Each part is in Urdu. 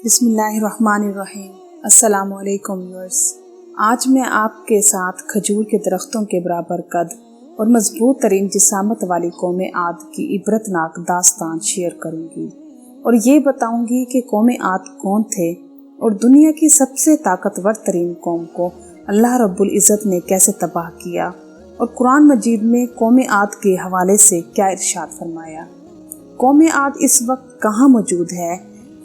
بسم اللہ الرحمن الرحیم۔ السلام علیکم ویورز۔ آج میں آپ کے ساتھ کھجور کے درختوں کے برابر قد اور مضبوط ترین جسامت والی قوم عاد کی عبرتناک داستان شیئر کروں گی اور یہ بتاؤں گی کہ قوم عاد کون تھے اور دنیا کی سب سے طاقتور ترین قوم کو اللہ رب العزت نے کیسے تباہ کیا اور قرآن مجید میں قوم عاد کے حوالے سے کیا ارشاد فرمایا۔ قوم عاد اس وقت کہاں موجود ہے؟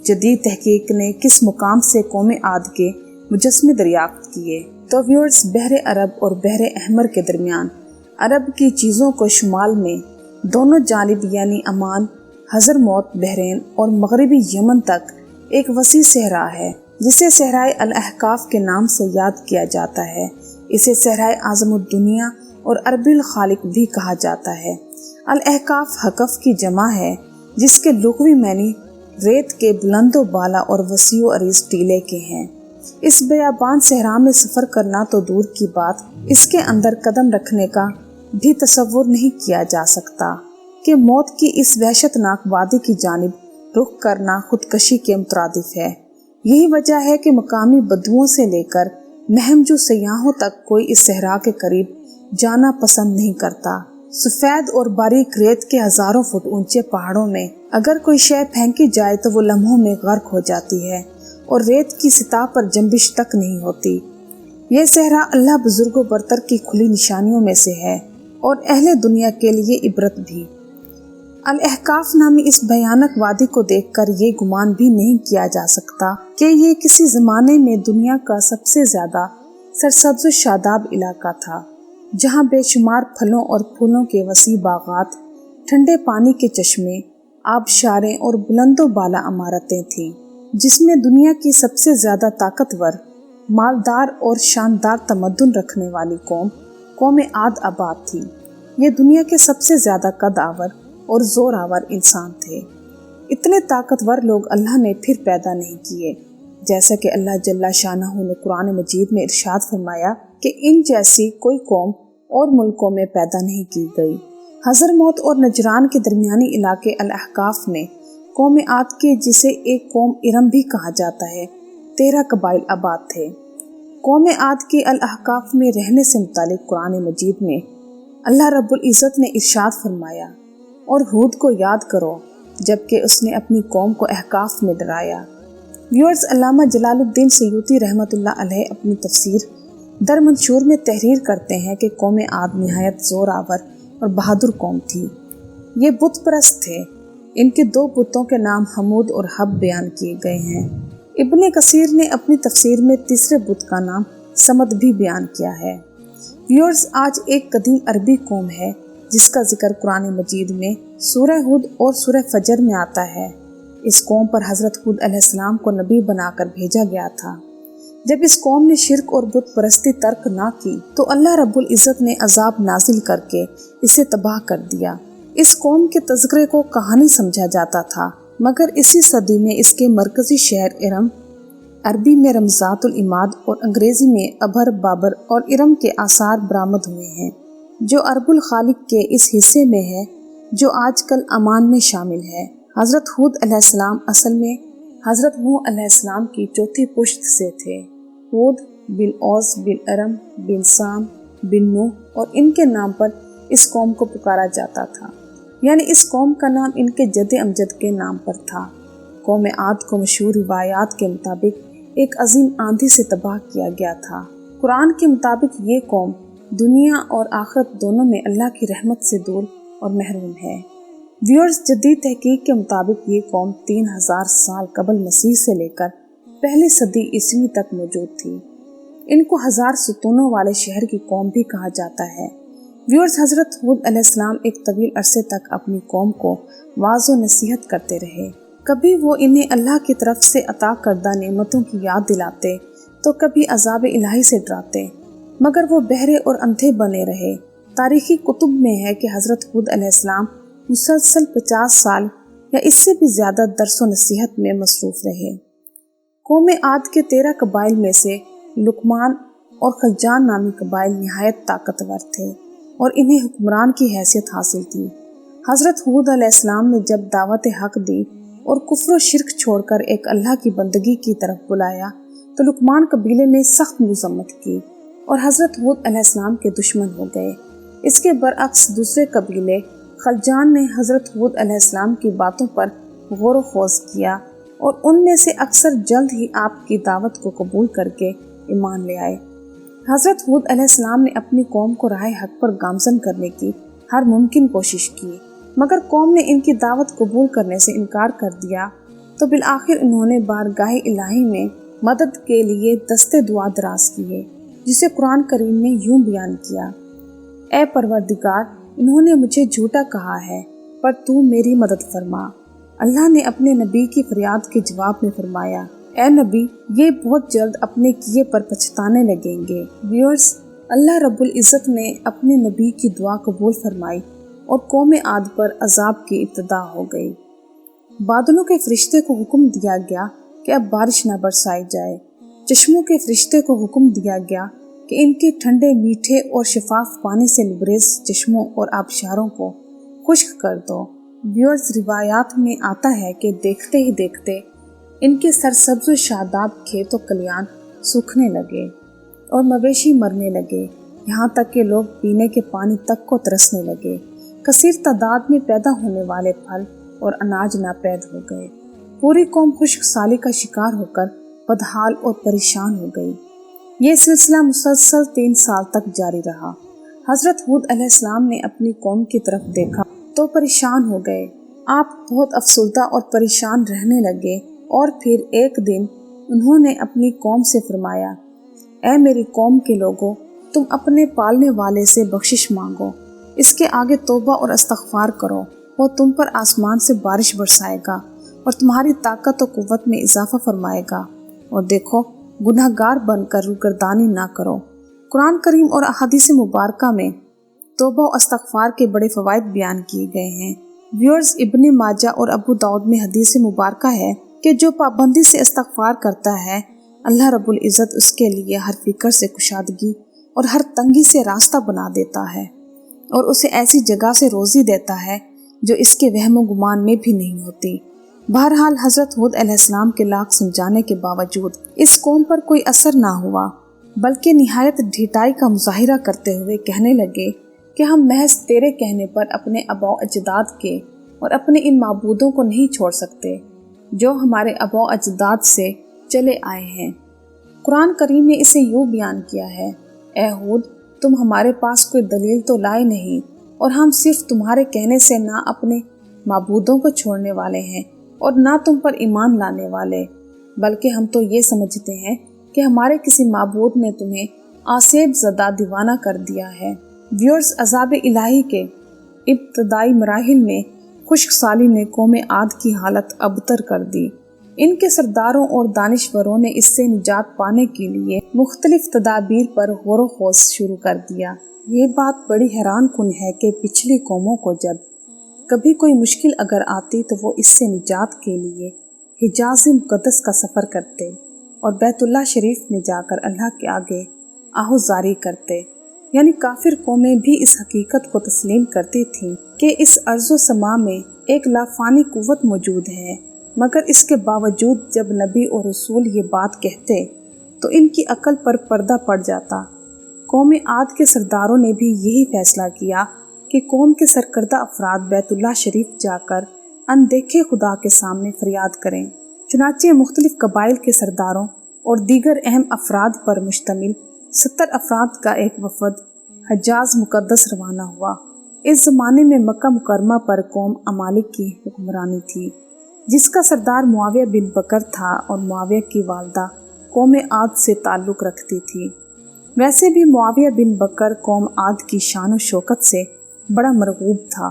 جدید تحقیق نے کس مقام سے قوم عاد کے مجسمے دریافت کیے؟ تو ویورز، بحر عرب اور بحر احمر کے درمیان عرب کی چیزوں کو شمال میں دونوں جانب یعنی عمان، حضرموت، بحرین اور مغربی یمن تک ایک وسیع صحرا ہے جسے صحرائے الاحقاف کے نام سے یاد کیا جاتا ہے۔ اسے صحرائے اعظم الدنیا اور عربی الخالق بھی کہا جاتا ہے۔ الاحقاف حقف کی جمع ہے جس کے لغوی معنی ریت کے بلند و بالا اور وسیع و عریض ٹیلے کے ہیں۔ اس بیابان صحرا میں سفر کرنا تو دور کی بات، اس کے اندر قدم رکھنے کا بھی تصور نہیں کیا جا سکتا کہ موت کی اس وحشت ناک وادی کی جانب رخ کرنا خودکشی کے مترادف ہے۔ یہی وجہ ہے کہ مقامی بدوؤں سے لے کر مہمجو سیاحوں تک کوئی اس صحرا کے قریب جانا پسند نہیں کرتا۔ سفید اور باریک ریت کے ہزاروں فٹ اونچے پہاڑوں میں اگر کوئی شے پھینکی جائے تو وہ لمحوں میں غرق ہو جاتی ہے اور ریت کی سطح پر جنبش تک نہیں ہوتی۔ یہ صحرا اللہ بزرگ و برتر کی کھلی نشانیوں میں سے ہے اور اہل دنیا کے لیے عبرت بھی۔ الاحقاف نامی اس بھیانک وادی کو دیکھ کر یہ گمان بھی نہیں کیا جا سکتا کہ یہ کسی زمانے میں دنیا کا سب سے زیادہ سرسبز و شاداب علاقہ تھا، جہاں بے شمار پھلوں اور پھولوں کے وسیع باغات، ٹھنڈے پانی کے چشمے، آبشاریں اور بلند و بالا عمارتیں تھیں، جس میں دنیا کی سب سے زیادہ طاقتور، مالدار اور شاندار تمدن رکھنے والی قوم عاد آباد تھی۔ یہ دنیا کے سب سے زیادہ قد آور اور زور آور انسان تھے۔ اتنے طاقتور لوگ اللہ نے پھر پیدا نہیں کیے، جیسا کہ اللہ جل شانہ نے قرآن مجید میں ارشاد فرمایا کہ ان جیسی کوئی قوم اور ملکوں میں پیدا نہیں کی گئی۔ حضرموت اور نجران کے درمیانی علاقے الاحقاف میں قوم عاد کے، جسے ایک قوم ارم بھی کہا جاتا ہے، 13 قبائل آباد تھے۔ قوم عاد کے الاحقاف میں رہنے سے متعلق قرآن مجید میں اللہ رب العزت نے ارشاد فرمایا، اور ہود کو یاد کرو جبکہ اس نے اپنی قوم کو احقاف میں ڈرایا۔ ویورز، علامہ جلال الدین سیوطی رحمۃ اللہ علیہ اپنی تفسیر در منشور میں تحریر کرتے ہیں کہ قوم عاد نہایت زور آور اور بہادر قوم تھی۔ یہ بت پرست تھے۔ ان کے 2 بتوں کے نام حمود اور حب بیان کیے گئے ہیں۔ ابن کثیر نے اپنی تفسیر میں تیسرے بت کا نام صمد بھی بیان کیا ہے۔ ویورز، آج ایک قدیم عربی قوم ہے جس کا ذکر قرآن مجید میں سورہ ہود اور سورہ فجر میں آتا ہے۔ اس قوم پر حضرت ہود علیہ السلام کو نبی بنا کر بھیجا گیا تھا۔ جب اس قوم نے شرک اور بت پرستی ترک نہ کی تو اللہ رب العزت نے عذاب نازل کر کے اسے تباہ کر دیا۔ اس قوم کے تذکرے کو کہانی سمجھا جاتا تھا، مگر اسی صدی میں اس کے مرکزی شہر ارم، عربی میں رمزات العماد اور انگریزی میں ابر بابر اور ارم کے آثار برآمد ہوئے ہیں، جو عرب الخالق کے اس حصے میں ہے جو آج کل عمان میں شامل ہے۔ حضرت ہود علیہ السلام اصل میں حضرت نوح علیہ السلام کی چوتھی پشت سے تھے۔ ہود بن اوس بن ارم بن سام بن نوح اور ان کے نام پر اس قوم کو پکارا جاتا تھا، یعنی اس قوم کا نام ان کے جد امجد کے نام پر تھا۔ قوم عاد کو مشہور روایات کے مطابق ایک عظیم آندھی سے تباہ کیا گیا تھا۔ قرآن کے مطابق یہ قوم دنیا اور آخرت دونوں میں اللہ کی رحمت سے دور اور محروم ہے۔ ویورز، جدید تحقیق کے مطابق یہ قوم 3000 سال قبل مسیح سے لے کر پہلی صدی عیسوی تک موجود تھی۔ ان کو 1000 ستونوں والے شہر کی قوم بھی کہا جاتا ہے۔ ویورز، حضرت ہود علیہ السلام ایک طویل عرصے تک اپنی قوم کو واعظ و نصیحت کرتے رہے۔ کبھی وہ انہیں اللہ کی طرف سے عطا کردہ نعمتوں کی یاد دلاتے تو کبھی عذاب الہی سے ڈراتے، مگر وہ بہرے اور اندھے بنے رہے۔ تاریخی کتب میں ہے کہ حضرت ہود علیہ السلام مسلسل 50 سال یا اس سے بھی زیادہ درس و نصیحت میں مصروف رہے۔ قوم عاد کے 13 قبائل میں سے لقمان اور خلجان نامی قبائل نہایت طاقتور تھے اور انہیں حکمران کی حیثیت حاصل تھی۔ حضرت ہود علیہ السلام نے جب دعوت حق دی اور کفر و شرک چھوڑ کر ایک اللہ کی بندگی کی طرف بلایا تو لقمان قبیلے نے سخت مذمت کی اور حضرت ہود علیہ السلام کے دشمن ہو گئے۔ اس کے برعکس دوسرے قبیلے خلجان نے حضرت ہود علیہ السلام کی باتوں پر غور و خوض کیا اور ان میں سے اکثر جلد ہی آپ کی دعوت کو قبول کر کے ایمان لے آئے۔ حضرت ہود علیہ السلام نے اپنی قوم کو راہ حق پر گامزن کرنے کی ہر ممکن کوشش کی، مگر قوم نے ان کی دعوت قبول کرنے سے انکار کر دیا تو بالآخر انہوں نے بارگاہ الہی میں مدد کے لیے دستے دعا دراز کیے، جسے قرآن کریم نے یوں بیان کیا: اے پروردگار، انہوں نے مجھے جھوٹا کہا ہے پر تو میری مدد فرما۔ اللہ نے اپنے نبی کی فریاد کے جواب میں فرمایا: اے نبی، یہ بہت جلد اپنے کیے پر پچھتانے لگیں گے۔ ویورز، اللہ رب العزت نے اپنے نبی کی دعا قبول فرمائی اور قوم عاد پر عذاب کی ابتدا ہو گئی۔ بادلوں کے فرشتے کو حکم دیا گیا کہ اب بارش نہ برسائی جائے۔ چشموں کے فرشتے کو حکم دیا گیا کہ ان کے ٹھنڈے، میٹھے اور شفاف پانی سے لبریز چشموں اور آبشاروں کو خشک کر دو۔ ویورز، روایات میں آتا ہے کہ دیکھتے ہی دیکھتے ان کے سرسبز و شاداب کھیت و کلیان سوکھنے لگے اور مویشی مرنے لگے، یہاں تک کہ لوگ پینے کے پانی تک کو ترسنے لگے۔ کثیر تعداد میں پیدا ہونے والے پھل اور اناج ناپید ہو گئے۔ پوری قوم خشک سالی کا شکار ہو کر بدحال اور پریشان ہو گئی۔ یہ سلسلہ مسلسل 3 سال تک جاری رہا۔ حضرت ہود علیہ السلام نے اپنی قوم کی طرف دیکھا تو پریشان ہو گئے۔ آپ بہت افسردہ اور پریشان رہنے لگے اور پھر ایک دن انہوں نے اپنی قوم سے فرمایا: اے میری قوم کے لوگوں، تم اپنے پالنے والے سے بخشش مانگو، اس کے آگے توبہ اور استغفار کرو، وہ تم پر آسمان سے بارش برسائے گا اور تمہاری طاقت و قوت میں اضافہ فرمائے گا، اور دیکھو گناہ گار بن کر روگردانی نہ کرو۔ قرآن کریم اور احادیث مبارکہ میں توبہ و استغفار کے بڑے فوائد بیان کیے گئے ہیں۔ ویورز، ابن ماجہ اور ابو داؤد میں حدیث مبارکہ ہے کہ جو پابندی سے استغفار کرتا ہے، اللہ رب العزت اس کے لیے ہر فکر سے کشادگی اور ہر تنگی سے راستہ بنا دیتا ہے اور اسے ایسی جگہ سے روزی دیتا ہے جو اس کے وہم و گمان میں بھی نہیں ہوتی۔ بہرحال حضرت ہود علیہ السلام کے لاکھ سمجھانے کے باوجود اس قوم پر کوئی اثر نہ ہوا، بلکہ نہایت ڈھیٹائی کا مظاہرہ کرتے ہوئے کہنے لگے کہ ہم محض تیرے کہنے پر اپنے آباء و اجداد کے اور اپنے ان معبودوں کو نہیں چھوڑ سکتے جو ہمارے آباء و اجداد سے چلے آئے ہیں۔ قرآن کریم نے اسے یوں بیان کیا ہے: اے ہود، تم ہمارے پاس کوئی دلیل تو لائے نہیں، اور ہم صرف تمہارے کہنے سے نہ اپنے معبودوں کو چھوڑنے والے ہیں اور نہ تم پر ایمان لانے والے، بلکہ ہم تو یہ سمجھتے ہیں کہ ہمارے کسی معبود نے تمہیں آسیب زدہ دیوانہ کر دیا ہے۔ ویورز، عذاب الہی کے ابتدائی مراحل میں خشک سالی نے قوم عاد کی حالت ابتر کر دی۔ ان کے سرداروں اور دانشوروں نے اس سے نجات پانے کے لیے مختلف تدابیر پر غور و خوض شروع کر دیا۔ یہ بات بڑی حیران کن ہے کہ پچھلی قوموں کو جب کبھی کوئی مشکل اگر آتی تو وہ اس سے نجات کے لیے حجاز مقدس کا سفر کرتے اور بیت اللہ شریف میں جا کر اللہ کے آگے آہوزاری کرتے، یعنی کافر قومیں بھی اس حقیقت کو تسلیم کرتی تھیں کہ اس ارض و سما میں ایک لافانی قوت موجود ہے، مگر اس کے باوجود جب نبی اور رسول یہ بات کہتے تو ان کی عقل پر پردہ پڑ جاتا۔ قوم عاد کے سرداروں نے بھی یہی فیصلہ کیا کہ قوم کے سرکردہ افراد بیت اللہ شریف جا کر اندیکھے خدا کے سامنے فریاد کریں۔ چنانچہ مختلف قبائل کے سرداروں اور دیگر اہم افراد پر مشتمل 70 افراد کا ایک وفد حجاز مقدس روانہ ہوا۔ اس زمانے میں مکہ مکرمہ پر قوم امالک کی حکمرانی تھی، جس کا سردار معاویہ بن بکر تھا، اور معاویہ کی والدہ قوم عاد سے تعلق رکھتی تھی۔ ویسے بھی معاویہ بن بکر قوم عاد کی شان و شوکت سے بڑا مرغوب تھا،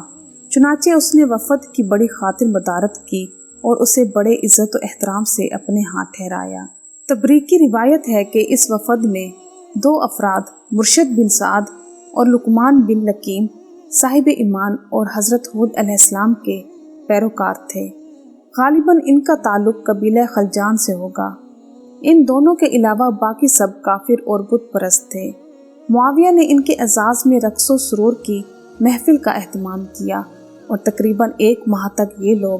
چنانچہ اس نے وفد کی بڑی خاطر مدارت کی اور اسے بڑے عزت و احترام سے اپنے ہاں ٹھہرایا۔ تبریکی روایت ہے کہ اس وفد میں 2 افراد مرشد بن سعد اور لقمان بن لکیم صاحب ایمان اور حضرت ہود علیہ السلام کے پیروکار تھے۔ غالباً ان کا تعلق قبیلہ خلجان سے ہوگا۔ ان دونوں کے علاوہ باقی سب کافر اور بت پرست تھے۔ معاویہ نے ان کے اعزاز میں رقص و سرور کی محفل کا اہتمام کیا اور تقریباً 1 ماہ تک یہ لوگ